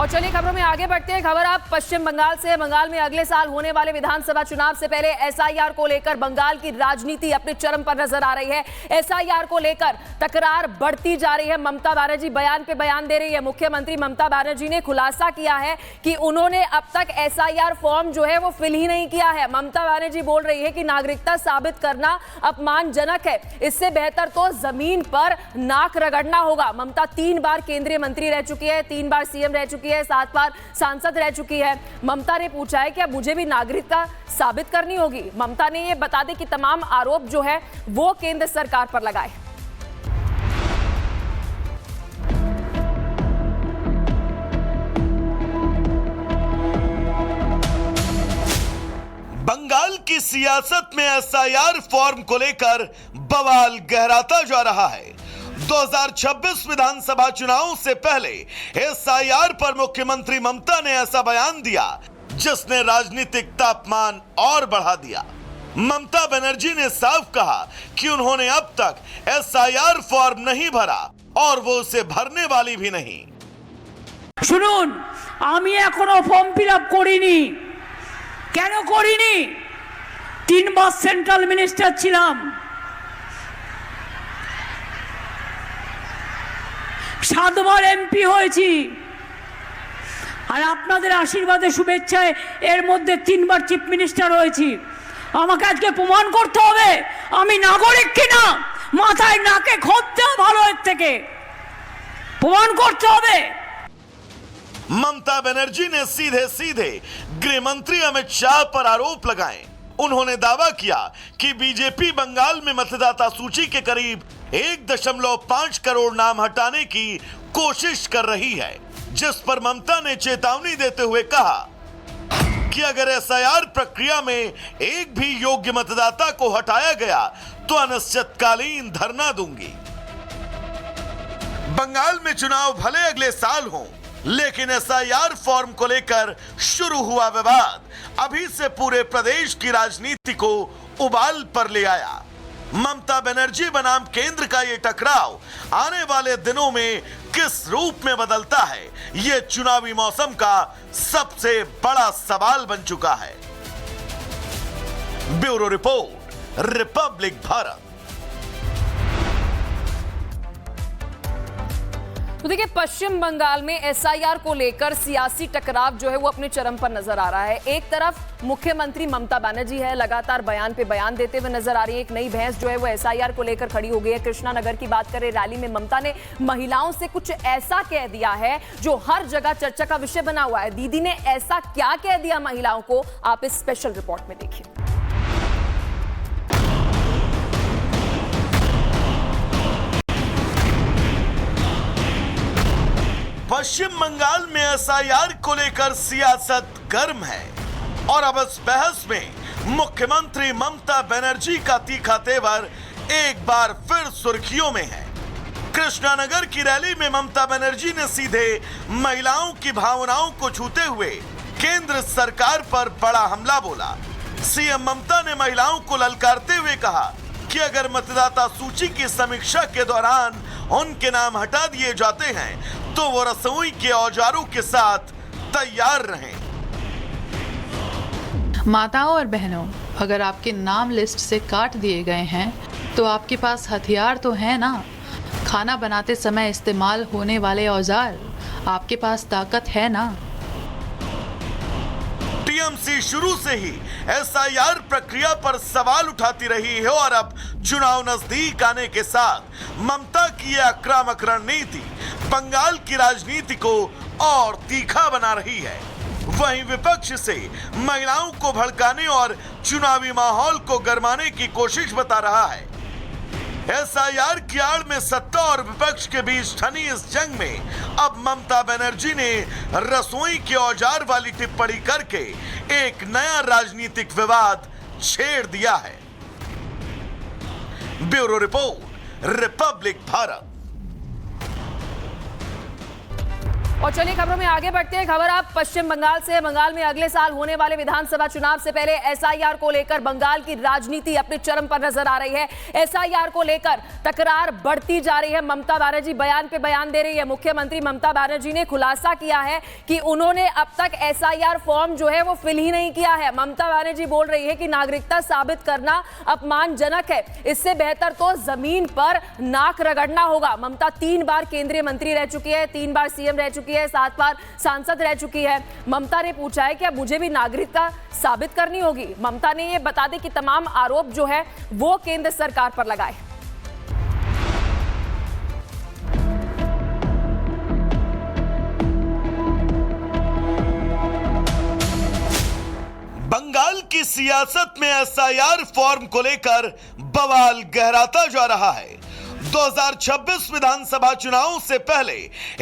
और चलिए खबरों में आगे बढ़ते हैं। खबर आप पश्चिम बंगाल से। बंगाल में अगले साल होने वाले विधानसभा चुनाव से पहले एसआईआर को लेकर बंगाल की राजनीति अपने चरम पर नजर आ रही है। एसआईआर को लेकर तकरार बढ़ती जा रही है। ममता बनर्जी बयान पे बयान दे रही है। मुख्यमंत्री ममता बनर्जी ने खुलासा किया है कि उन्होंने अब तक एसआईआर फॉर्म जो है वो फिल ही नहीं किया है। ममता बनर्जी बोल रही है कि नागरिकता साबित करना अपमानजनक है, इससे बेहतर तो जमीन पर नाक रगड़ना होगा। ममता 3 बार केंद्रीय मंत्री रह चुकी है, 3 बार सीएम रह चुकी है, 7 बार सांसद रह चुकी है। ममता ने पूछा है कि अब मुझे भी नागरिकता साबित करनी होगी। ममता ने यह बता दें कि तमाम आरोप जो है वो केंद्र सरकार पर लगाए। बंगाल की सियासत में एसआईआर फॉर्म को लेकर बवाल गहराता जा रहा है। 2026 विधानसभा चुनाव से पहले एसआईआर पर मुख्यमंत्री ममता ने ऐसा बयान दिया जिसने राजनीतिक तापमान और बढ़ा दिया। ममता बनर्जी ने साफ कहा कि उन्होंने अब तक एसआईआर फॉर्म नहीं भरा और वो उसे भरने वाली भी नहीं। শুনুন, আমি এখনো ফর্ম ফিল আপ করিনি। কেন করিনি? 3 মাস সেন্ট্রাল মিনিস্টার ছিলাম, 7 বার এমপি হয়েছি, আর আপনাদের আশীর্বাদে শুভেচ্ছায় এর মধ্যে 3 বার চিফ মিনিস্টার হয়েছি। আমাকে আজকে প্রমাণ করতে হবে আমি নাগরিক কিনা। মাথায় নাকে খোঁজ দেওয়া ভালো এর থেকে প্রমাণ করতে হবে। ममता बनर्जी ने सीधे सीधे गृह मंत्री अमित शाह पर आरोप लगाए। उन्होंने दावा किया कि बीजेपी बंगाल में मतदाता सूची के करीब 1.5 करोड़ नाम हटाने की कोशिश कर रही है, जिस पर ममता ने चेतावनी देते हुए कहा कि अगर एसआईआर प्रक्रिया में एक भी योग्य मतदाता को हटाया गया तो अनिश्चितकालीन धरना दूंगी। बंगाल में चुनाव भले अगले साल हों, लेकिन एसआईआर फॉर्म को लेकर शुरू हुआ विवाद अभी से पूरे प्रदेश की राजनीति को उबाल पर ले आया। ममता बनर्जी बनाम केंद्र का ये टकराव आने वाले दिनों में किस रूप में बदलता है, ये चुनावी मौसम का सबसे बड़ा सवाल बन चुका है। Bureau report, Republic Bharat. तो देखिए, पश्चिम बंगाल में एसआईआर को लेकर सियासी टकराव जो है वो अपने चरम पर नजर आ रहा है। एक तरफ मुख्यमंत्री ममता बनर्जी है, लगातार बयान पे बयान देते हुए नजर आ रही है। एक नई भैंस जो है वो एसआईआर को लेकर खड़ी हो गई है। कृष्णानगर की बात करें, रैली में ममता ने महिलाओं से कुछ ऐसा कह दिया है जो हर जगह चर्चा का विषय बना हुआ है। दीदी ने ऐसा क्या कह दिया महिलाओं को, आप इस स्पेशल रिपोर्ट में देखिए। पश्चिम बंगाल में एसआईआर को लेकर सियासत गर्म है और अब इस बहस में मुख्यमंत्री ममता बनर्जी का तीखा तेवर एक बार फिर सुर्खियों में है। कृष्णानगर की रैली में ममता बनर्जी ने सीधे महिलाओं की भावनाओं को छूते हुए केंद्र सरकार पर बड़ा हमला बोला। सीएम ममता ने महिलाओं को ललकारते हुए कहा कि अगर मतदाता सूची की समीक्षा के दौरान उनके नाम हटा दिए जाते हैं तो वो रसोई के औजारों के साथ तैयार रहें। माताओं और बहनों, अगर आपके नाम लिस्ट से काट दिए गए हैं तो आपके पास हथियार तो है ना। खाना बनाते समय इस्तेमाल होने वाले औजार, आपके पास ताकत है ना। टीएमसी शुरू से ही एसआईआर प्रक्रिया पर सवाल उठाती रही है और अब चुनाव नजदीक आने के साथ ममता की यह आक्रामक रणनीति बंगाल की राजनीति को और तीखा बना रही है। वहीं विपक्ष से महिलाओं को भड़काने और चुनावी माहौल को गरमाने की कोशिश बता रहा है। एसआईआर की आड़ में सत्ता और विपक्ष के बीच ठनी इस जंग में अब ममता बनर्जी ने रसोई के औजार वाली टिप्पणी करके एक नया राजनीतिक विवाद छेड़ दिया है। Bureau report, Republic Bharat. और चलिए खबरों में आगे बढ़ते हैं। खबर आप पश्चिम बंगाल से। बंगाल में अगले साल होने वाले विधानसभा चुनाव से पहले एसआईआर को लेकर बंगाल की राजनीति अपने चरम पर नजर आ रही है। एसआईआर को लेकर तकरार बढ़ती जा रही है। ममता बनर्जी बयान पे बयान दे रही है। मुख्यमंत्री ममता बनर्जी ने खुलासा किया है कि उन्होंने अब तक एसआईआर फॉर्म जो है वो फिल ही नहीं किया है। ममता बनर्जी बोल रही है कि नागरिकता साबित करना अपमानजनक है, इससे बेहतर तो जमीन पर नाक रगड़ना होगा। ममता 3 बार केंद्रीय मंत्री रह चुकी है, 3 बार सीएम रह चुकी है, 7 बार सांसद रह चुकी है। ममता ने पूछा है कि अब मुझे भी नागरिकता साबित करनी होगी। ममता ने यह बता दी कि तमाम आरोप जो है वो केंद्र सरकार पर लगाए। बंगाल की सियासत में एसआईआर फॉर्म को लेकर बवाल गहराता जा रहा है। 2026 विधानसभा चुनाव से पहले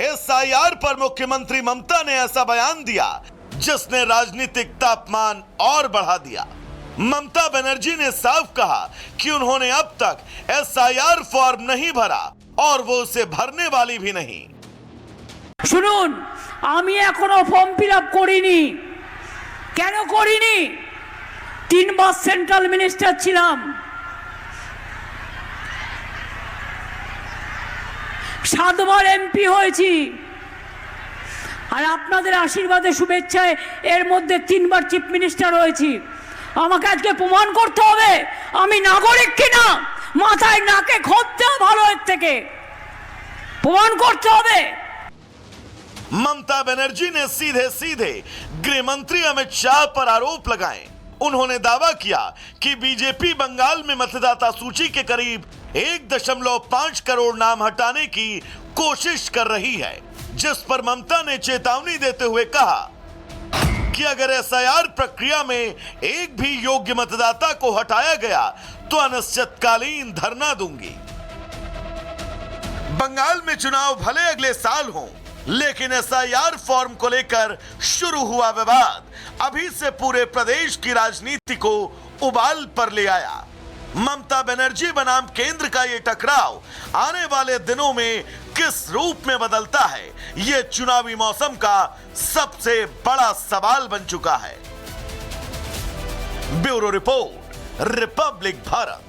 एसआईआर पर मुख्यमंत्री ममता ने ऐसा बयान दिया जिसने राजनीतिक तापमान और बढ़ा दिया। ममता बनर्जी ने साफ कहा कि उन्होंने अब तक एसआईआर फॉर्म नहीं भरा और वो उसे भरने वाली भी नहीं। শুনুন, আমি এখনো ফর্ম ফিল আপ করিনি। কেন করিনি? 3 বার সেন্ট্রাল মিনিস্টার ছিলাম, 7 বার এমপি হয়েছি, আর আপনাদের আশীর্বাদে শুভেচ্ছায় এর মধ্যে 3 বার চিফ মিনিস্টার হয়েছি। আমাকে আজকে প্রমাণ করতে হবে আমি নাগরিক কিনা। মাথায় নাকে খোঁজ দেওয়া ভালো এর থেকে প্রমাণ করতে হবে। ममता बनर्जी ने सीधे सीधे गृह मंत्री अमित शाह पर आरोप लगाए। उन्होंने दावा किया कि बीजेपी बंगाल में मतदाता सूची के करीब 1.5 करोड़ नाम हटाने की कोशिश कर रही है, जिस पर ममता ने चेतावनी देते हुए कहा कि अगर एसआईआर प्रक्रिया में एक भी योग्य मतदाता को हटाया गया तो अनिश्चितकालीन धरना दूंगी। बंगाल में चुनाव भले अगले साल हों, लेकिन एसआईआर फॉर्म को लेकर शुरू हुआ विवाद अभी से पूरे प्रदेश की राजनीति को उबाल पर ले आया। ममता बनर्जी बनाम केंद्र का ये टकराव आने वाले दिनों में किस रूप में बदलता है, ये चुनावी मौसम का सबसे बड़ा सवाल बन चुका है। Bureau report, Republic Bharat.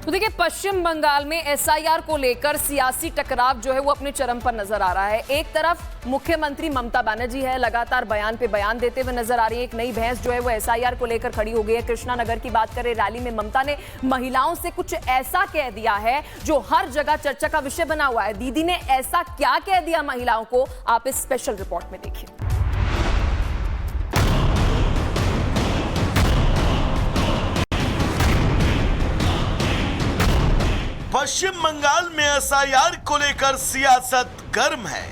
तो देखिए, पश्चिम बंगाल में एसआईआर को लेकर सियासी टकराव जो है वो अपने चरम पर नजर आ रहा है। एक तरफ मुख्यमंत्री ममता बनर्जी है, लगातार बयान पे बयान देते हुए नजर आ रही है। एक नई भैंस जो है वो एसआईआर को लेकर खड़ी हो गई है। कृष्णा नगर की बात करें, रैली में ममता ने महिलाओं से कुछ ऐसा कह दिया है जो हर जगह चर्चा का विषय बना हुआ है। दीदी ने ऐसा क्या कह दिया महिलाओं को, आप इस स्पेशल रिपोर्ट में देखिए। पश्चिम बंगाल में एसआईआर को लेकर सियासत गर्म है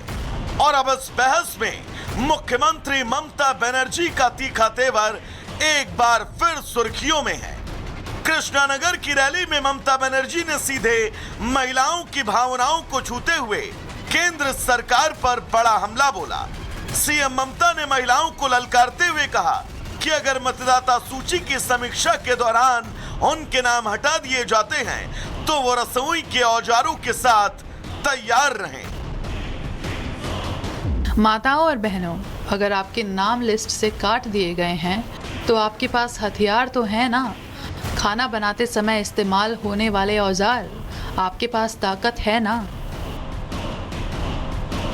और अब इस बहस में मुख्यमंत्री ममता बनर्जी का तीखा तेवर एक बार फिर सुर्खियों में है। कृष्णानगर की रैली में ममता बनर्जी ने सीधे महिलाओं की भावनाओं को छूते हुए केंद्र सरकार पर बड़ा हमला बोला। सीएम ममता ने महिलाओं को ललकारते हुए कहा कि अगर मतदाता सूची की समीक्षा के दौरान उनके नाम हटा दिए जाते हैं तो वो रसोई के औजारों के साथ तैयार रहें। माताओं और बहनों, अगर आपके नाम लिस्ट से काट दिए गए हैं तो आपके पास हथियार तो है ना। खाना बनाते समय इस्तेमाल होने वाले औजार, आपके पास ताकत है ना।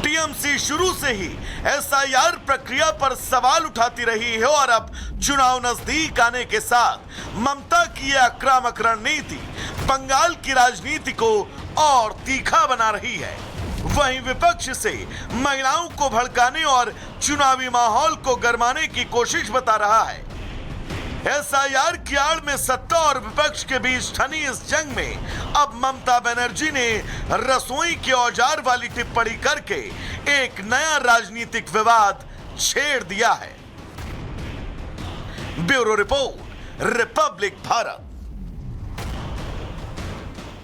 टीएमसी शुरू से ही एसआईआर प्रक्रिया पर सवाल उठाती रही है और अब चुनाव नजदीक आने के साथ ममता की यह आक्रामक रणनीति बंगाल की राजनीति को और तीखा बना रही है। वहीं विपक्ष से महिलाओं को भड़काने और चुनावी माहौल को गरमाने की कोशिश बता रहा है। एसआईआर की आड़ में सत्ता और विपक्ष के बीच ठनी इस जंग में अब ममता बनर्जी ने रसोई के औजार वाली टिप्पणी करके एक नया राजनीतिक विवाद छेड़ दिया है। Bureau report, Republic Bharat.